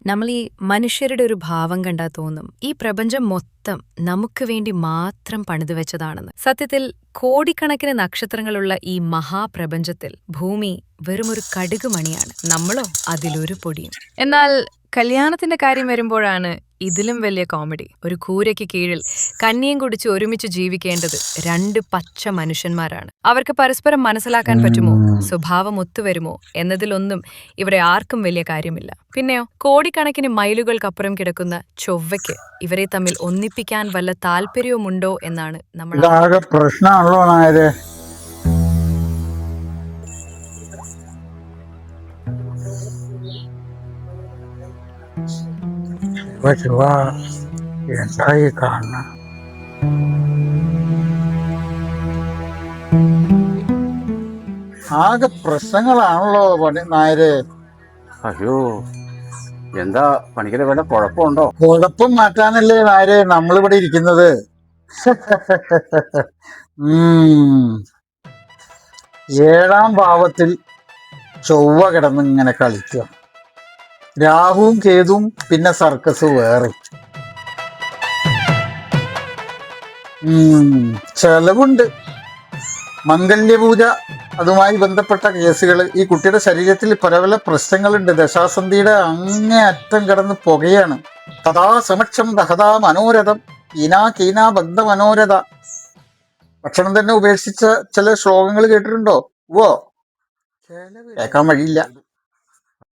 നമ്മൾ ഈ മനുഷ്യരുടെ ഒരു ഭാവം കണ്ടാ തോന്നും ഈ പ്രപഞ്ചം മൊത്തം നമുക്ക് വേണ്ടി മാത്രം പണിതു വെച്ചതാണെന്ന്. സത്യത്തിൽ കോടിക്കണക്കിന് നക്ഷത്രങ്ങളുള്ള ഈ മഹാപ്രപഞ്ചത്തിൽ ഭൂമി വെറുമൊരു കടുകുമണിയാണ്, നമ്മളോ അതിലൊരു പൊടിയും. എന്നാൽ കല്യാണത്തിന്റെ കാര്യം വരുമ്പോഴാണ് ഇതിലും വലിയ കോമഡി. ഒരു കൂരയ്ക്ക് കീഴിൽ കഞ്ഞിയും കുടിച്ച് ഒരുമിച്ച് ജീവിക്കേണ്ടത് രണ്ട് പച്ച മനുഷ്യന്മാരാണ്. അവർക്ക് പരസ്പരം മനസ്സിലാക്കാൻ പറ്റുമോ, സ്വഭാവം ഒത്തുവരുമോ എന്നതിലൊന്നും ഇവിടെ ആർക്കും വലിയ കാര്യമില്ല. പിന്നെയോ കോടിക്കണക്കിന് മൈലുകൾക്കപ്പുറം കിടക്കുന്ന ചൊവ്വയ്ക്ക് ഇവരെ തമ്മിൽ ഒന്നിപ്പിക്കാൻ വല്ല താല്പര്യവുമുണ്ടോ എന്നാണ് നമ്മൾ പ്രശ്നമാണല്ലോ നായരെ. എന്തായി കാണ ആകെ പ്രശ്നങ്ങളാണല്ലോ നായരെ. അയ്യോ, എന്താ പണിക്കരെ വേണ്ട കുഴപ്പമുണ്ടോ? കുഴപ്പം മാറ്റാനല്ലേ നായരെ നമ്മളിവിടെ ഇരിക്കുന്നത്. ഏഴാം ഭാവത്തിൽ ചൊവ്വ കിടന്ന് ഇങ്ങനെ കളിക്കുക. രാഹുവും കേതുവും പിന്നെ സർക്കസ് വേറെ. ചെലവുണ്ട്. മംഗല്യപൂജ, അതുമായി ബന്ധപ്പെട്ട കേസുകൾ. ഈ കുട്ടിയുടെ ശരീരത്തിൽ പല പല പ്രശ്നങ്ങളുണ്ട്. ദശാസന്ധിയുടെ അങ്ങേ അറ്റം കിടന്ന് പുകയാണ്. തഥാ സമക്ഷം ദഹതാ മനോരഥം ഈനാ കീനാ ബദ്ധ മനോരഥ. ഭക്ഷണം തന്നെ ഉപേക്ഷിച്ച ചില ശ്ലോകങ്ങൾ കേട്ടിട്ടുണ്ടോ? ഓ, കേൾക്കാൻ വഴിയില്ല.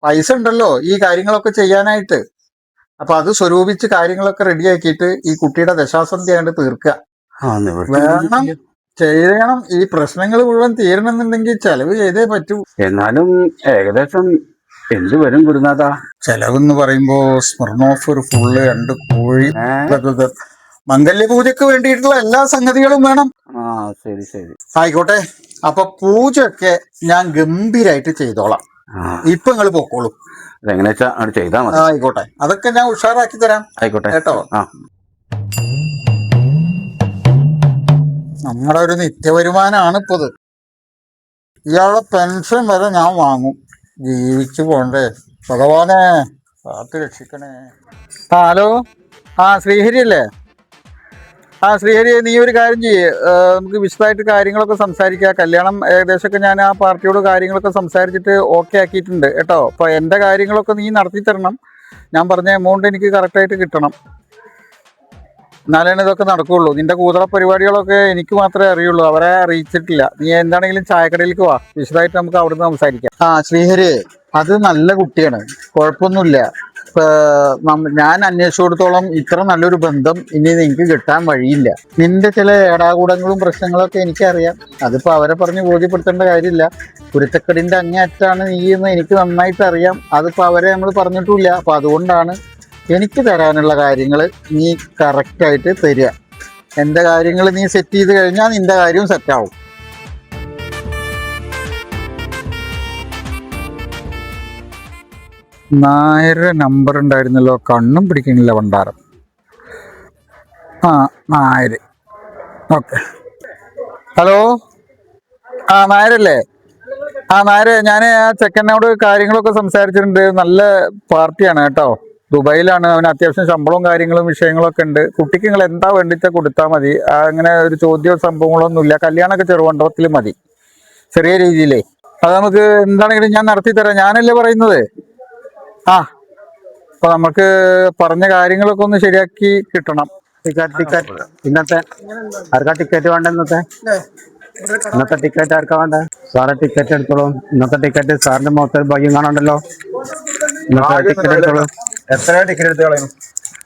പൈസ ഉണ്ടല്ലോ ഈ കാര്യങ്ങളൊക്കെ ചെയ്യാനായിട്ട്. അപ്പൊ അത് സ്വരൂപിച്ച് കാര്യങ്ങളൊക്കെ റെഡിയാക്കിയിട്ട് ഈ കുട്ടിയുടെ ദശാസന്ധി ആയിട്ട് തീർക്കുക വേണം, ചെയ്യണം. ഈ പ്രശ്നങ്ങൾ മുഴുവൻ തീരണമെന്നുണ്ടെങ്കിൽ ചെലവ് ചെയ്തേ പറ്റൂ. എന്നാലും ഏകദേശം എന്ത് വരും ഗുരുനാഥ? ചെലവെന്ന് പറയുമ്പോ സ്മിർനോഫ് ഒരു ഫുള്ള്, 2 കോഴി, മംഗല്യപൂജക്ക് വേണ്ടിയിട്ടുള്ള എല്ലാ സംഗതികളും വേണം. ശരി ശരി, ആയിക്കോട്ടെ. അപ്പൊ പൂജയൊക്കെ ഞാൻ ഗംഭീരായിട്ട് ചെയ്തോളാം. ഇപ്പൊ നിങ്ങൾ പൊക്കോളൂ. അതെങ്ങനെ വെച്ചാ ചെയ്താ മതി. ആയിക്കോട്ടെ, അതൊക്കെ ഞാൻ ഉഷാറാക്കി തരാം. ആയിക്കോട്ടെ കേട്ടോ. നമ്മുടെ ഒരു നിത്യവരുമാനാണ് ഇപ്പത്. ഇയാളെ പെൻഷൻ വരെ ഞാൻ വാങ്ങും. ജീവിച്ചു പോണ്ടേ. ഭഗവാനെ കാത്തു രക്ഷിക്കണേ. ഹലോ, ശ്രീഹരി അല്ലേ? ശ്രീഹരി, നീ ഒരു കാര്യം ചെയ്യേ, നമുക്ക് വിശദമായിട്ട് കാര്യങ്ങളൊക്കെ സംസാരിക്കാം. കല്യാണം ഏകദേശമൊക്കെ ഞാൻ ആ പാർട്ടിയോട് കാര്യങ്ങളൊക്കെ സംസാരിച്ചിട്ട് ഓക്കെ ആക്കിയിട്ടുണ്ട് കേട്ടോ. അപ്പോൾ എൻ്റെ കാര്യങ്ങളൊക്കെ നീ നടത്തി തരണം. ഞാൻ പറഞ്ഞ എമൗണ്ട് എനിക്ക് കറക്റ്റായിട്ട് കിട്ടണം. എന്നാലാണ് ഇതൊക്കെ നടക്കുകയുള്ളൂ. നിന്റെ കൂതറ പരിപാടികളൊക്കെ എനിക്ക് മാത്രമേ അറിയുള്ളൂ, അവരെ അറിയിച്ചിട്ടില്ല. നീ എന്താണെങ്കിലും ചായക്കടയിലേക്ക് വാ, വിശദമായിട്ട് നമുക്ക് അവിടുന്ന് സംസാരിക്കാം. ശ്രീഹരി, അത് നല്ല കുട്ടിയാണ്, കുഴപ്പമൊന്നുമില്ല. ഞാൻ അന്വേഷിച്ചിടത്തോളം ഇത്ര നല്ലൊരു ബന്ധം ഇനി നിനക്ക് കിട്ടാൻ വഴിയില്ല. നിന്റെ ചില ഏടാകൂടങ്ങളും പ്രശ്നങ്ങളൊക്കെ എനിക്കറിയാം. അതിപ്പോ അവരെ പറഞ്ഞ് ബോധ്യപ്പെടുത്തേണ്ട കാര്യമില്ല. കുരുത്തക്കടിന്റെ അങ്ങേയറ്റാണ് നീ എന്ന് എനിക്ക് നന്നായിട്ട് അറിയാം. അതിപ്പോ അവരെ നമ്മൾ പറഞ്ഞിട്ടില്ല. അപ്പൊ അതുകൊണ്ടാണ് എനിക്ക് തരാനുള്ള കാര്യങ്ങൾ നീ കറക്റ്റായിട്ട് തരിക. എൻ്റെ കാര്യങ്ങൾ നീ സെറ്റ് ചെയ്ത് കഴിഞ്ഞാൽ നിന്റെ കാര്യവും സെറ്റാവും. നായരുടെ നമ്പർ ഉണ്ടായിരുന്നല്ലോ, കണ്ണും പിടിക്കണില്ല ഭണ്ഡാരം. നായര്. ഓക്കെ. ഹലോ, നായരല്ലേ? നായരെ, ഞാൻ ആ ചെക്കനോട് കാര്യങ്ങളൊക്കെ സംസാരിച്ചിട്ടുണ്ട്. നല്ല പാർട്ടിയാണ് കേട്ടോ. ദുബായിലാണ്. അവന് അത്യാവശ്യം ശമ്പളവും കാര്യങ്ങളും വിഷയങ്ങളൊക്കെ ഉണ്ട്. കുട്ടിക്ക് നിങ്ങൾ എന്താ വേണ്ടിച്ച കൊടുത്താൽ മതി. അങ്ങനെ ഒരു ചോദ്യവും സംഭവങ്ങളൊന്നുമില്ല. കല്യാണമൊക്കെ ചെറുമണ്ഡപത്തിൽ മതി, ചെറിയ രീതിയിലേ. അത് നമുക്ക് എന്താണെങ്കിലും ഞാൻ നടത്തി തരാം. ഞാനല്ലേ പറയുന്നത്. അപ്പൊ നമുക്ക് പറഞ്ഞ കാര്യങ്ങളൊക്കെ ഒന്ന് ശരിയാക്കി കിട്ടണം. ടിക്കറ്റ് ഇന്നത്തെ ആർക്കാ ടിക്കറ്റ് വേണ്ട? ഇന്നത്തെ ടിക്കറ്റ് ആർക്കാ വേണ്ട? സാറെ ടിക്കറ്റ് എടുത്തോളൂ. ഇന്നത്തെ ടിക്കറ്റ് സാറിന്റെ മൊത്തം ഭാഗ്യം കാണണ്ടല്ലോ. ഇന്നത്തെ ടിക്കറ്റ് എടുത്തോളൂ. എത്ര ടിക്കറ്റ് എടുത്ത് കളയും?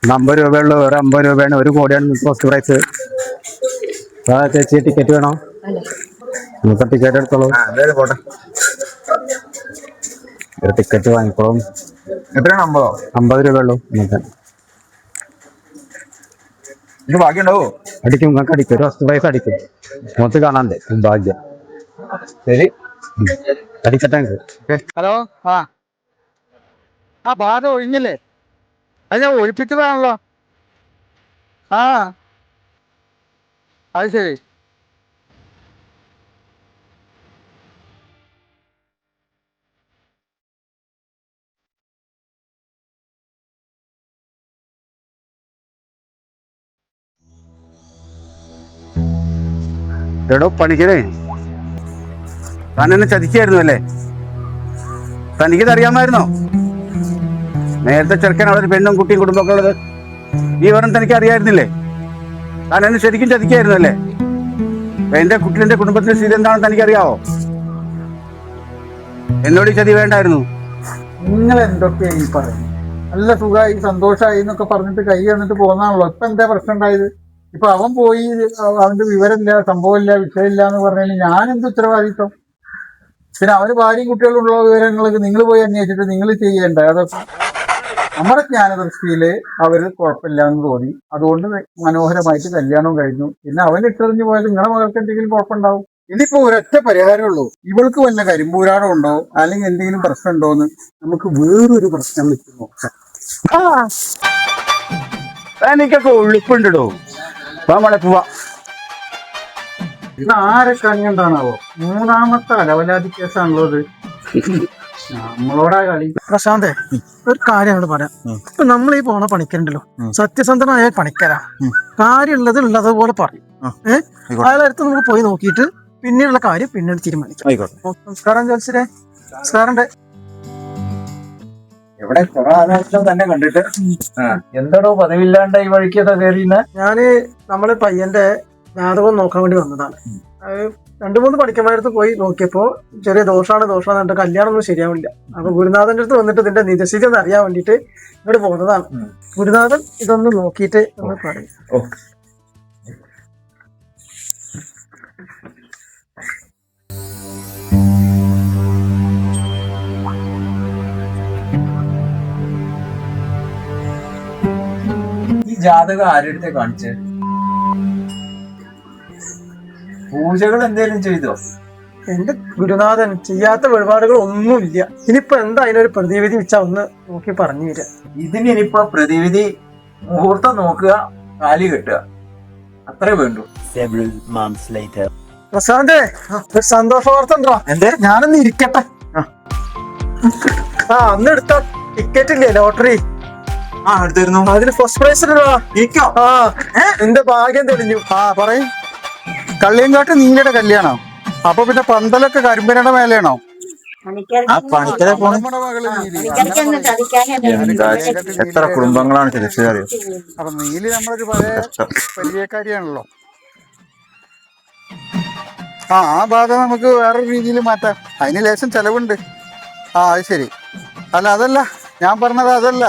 50 രൂപയുള്ളൂ. ഒരു 50 രൂപയാണ്. ഒരു കോടിയാണ് ഫസ്റ്റ് പ്രൈസ്. ചേച്ചി ടിക്കറ്റ് വേണോ? ഇന്നത്തെ ടിക്കറ്റ് എടുത്തോളൂ. പോട്ടെ, ഒരു ടിക്കറ്റ് വാങ്ങിക്കോളും. എത്രയാണ്? 50? 50 രൂപയുള്ളൂ ഇന്നത്തെ. ഇത് ബാക്കിയുണ്ടാവോ? അടിക്കും, നിങ്ങൾക്ക് അടിക്കും. ഒരു ഫസ്റ്റ് പ്രൈസ് അടിക്കും. മൊത്തം കാണാണ്ട് ഭാഗ്യം. ശരി, അടിക്കട്ടെ. ഹലോ, ബാധ ഒഴിഞ്ഞില്ലേ? അത് ഞാൻ ഒഴിപ്പിച്ചതാണല്ലോ. അത് ശരി. എടോ പണിക്കരെ, താൻ എന്നെ ചതിക്കായിരുന്നു അല്ലേ? തനിക്കിത് അറിയാമായിരുന്നോ? നേരത്തെ ചെറുക്കൻ അവിടെ ഒരു പെണ്ണും കുട്ടിയും കുടുംബമൊക്കെ ഉള്ളത് ഈ വിവരം തനിക്ക് അറിയായിരുന്നില്ലേ? താൻ എന്നെ ശരിക്കും ചതിക്കായിരുന്നു അല്ലേ? എന്റെ കുട്ടിയുടെ കുടുംബത്തിന്റെ സ്ഥിതി എന്താണെന്ന് തനിക്കറിയാവോ? എന്നോട് ഈ ചതി വേണ്ടായിരുന്നു. നിങ്ങൾ എന്തൊക്കെയാണ് ഈ പറയുന്നത്? നല്ല സുഖമായി സന്തോഷമായി എന്നൊക്കെ പറഞ്ഞിട്ട് കൈ വന്നിട്ട് പോകുന്നതാണല്ലോ. ഇപ്പൊ എന്താ പ്രശ്നം ഉണ്ടായത്? ഇപ്പൊ അവൻ പോയി, അവന്റെ വിവരമില്ല, സംഭവമില്ല, വിഷയമില്ല എന്ന് പറഞ്ഞാൽ ഞാൻ എന്ത് ഉത്തരവാദിത്വം? പിന്നെ അവന് ഭാര്യയും കുട്ടികളുള്ള വിവരങ്ങളൊക്കെ നിങ്ങൾ പോയി അന്വേഷിച്ചിട്ട് നിങ്ങൾ ചെയ്യേണ്ട. അതൊക്കെ നമ്മുടെ ജ്ഞാനദൃഷ്ടിയില് അവര് കുഴപ്പമില്ല എന്ന് തോന്നി, അതുകൊണ്ട് മനോഹരമായിട്ട് കല്യാണവും കഴിഞ്ഞു. പിന്നെ അവൻ ഇട്ടെറിഞ്ഞു പോയത് നിങ്ങളുടെ മകൾക്ക് എന്തെങ്കിലും കുഴപ്പമുണ്ടാവും. ഇനിയിപ്പോ ഒരൊറ്റ പരിഹാരമുള്ളൂ. ഇവൾക്ക് വല്ല കരിമ്പൂരാടം ഉണ്ടോ അല്ലെങ്കിൽ എന്തെങ്കിലും പ്രശ്നം ഉണ്ടോ എന്ന് നമുക്ക് വേറൊരു പ്രശ്നം വെച്ച് നോക്കാം. എനിക്കൊക്കെ ഒഴുപ്പുണ്ടോ? നമ്മളെ പോവാ. ഇത് ആരെ കണിയുണ്ടാണാവോ? മൂന്നാമത്തെ അലവലാതി കേസാണല്ലോ ഇത്. നമ്മളോടാ കളി. പ്രശാന്തേ, ഒരു കാര്യം അങ്ങോട്ട് പറയാം. ഇപ്പൊ നമ്മൾ ഈ പോണ പണിക്കരുണ്ടല്ലോ, സത്യസന്ധനായ പണിക്കരാ. കാര്യമുള്ളത് ഉള്ളതുപോലെ പറയും. അയാളടുത്ത് നമുക്ക് പോയി നോക്കിയിട്ട് പിന്നീടുള്ള കാര്യം പിന്നീട് തീരുമാനിക്കാം. നമസ്കാരം ജോത്സരെ. നമസ്കാരം. എവിടെ കുറെ ആലോചന തന്നെ കണ്ടിട്ട് എന്താണോ പതിവില്ലാണ്ട് ഈ വഴിക്കൊക്കെ കയറിയുന്ന? ഞാന് നമ്മള് പയ്യന്റെ ജാതകം നോക്കാൻ വേണ്ടി വന്നതാണ്. അത് 2-3 പണിക്കന്മാരടുത്ത് പോയി നോക്കിയപ്പോ ചെറിയ ദോഷാണ് എന്റെ കല്യാണം ഒന്നും ശരിയാവില്ല. അപ്പൊ ഗുരുനാഥന്റെ അടുത്ത് വന്നിട്ട് ഇതിന്റെ നിജസ്ഥിതി ഒന്ന് അറിയാൻ വേണ്ടിട്ട് ഇവിടെ പോകുന്നതാണ്. ഗുരുനാഥൻ ഇതൊന്ന് നോക്കിയിട്ട് ഒന്ന് പറയും. ഈ ജാതകം ആരുടെ കാണിച്ച്? പൂജകൾ എന്തേലും ചെയ്തോ? എന്റെ ഗുരുനാഥൻ ചെയ്യാത്ത വഴിപാടുകൾ ഒന്നുമില്ല. ഇനിയിപ്പോ എന്താ അതിനൊരു പ്രതിവിധി വെച്ചാ ഒന്ന് നോക്കി പറഞ്ഞു തരാ. ഇതിനിപ്പോ പ്രതിവിധി മുഹൂർത്തം നോക്കുക, കാലി കെട്ടുക, അത്രേ വേണ്ടു. പ്രശാന്തേ, ഒരു സന്തോഷ വാർത്ത ഉണ്ടോ? എന്തേ? ഞാനൊന്ന് ഇരിക്കട്ടെ. അന്ന് എടുത്ത ടിക്കറ്റ് ഇല്ലേ, ലോട്ടറി? എടുത്തിരുന്നു. അതിന് ഫസ്റ്റ് പ്രൈസ് ഇരിക്കോ? എന്റെ ഭാഗ്യം തെളിഞ്ഞു. പറയും. കള്ളിയങ്കാട്ട് നീലയുടെ കല്യാണം. അപ്പൊ പിന്നെ പന്തലൊക്കെ കരിമ്പനയുടെ മേലെയാണോ? പണിക്കരെ എത്ര കുടുംബങ്ങളാണ് തിരിച്ചറിയോ? അപ്പൊ നീലി നമ്മളൊരു പഴയ പരിചയക്കാരിയാണല്ലോ. ആ ബാധ നമുക്ക് വേറൊരു രീതിയിൽ മാറ്റാം. അതിന് ലേശം ചെലവുണ്ട്. അത് ശരി. അല്ല അതല്ല ഞാൻ പറഞ്ഞത്, അതല്ല.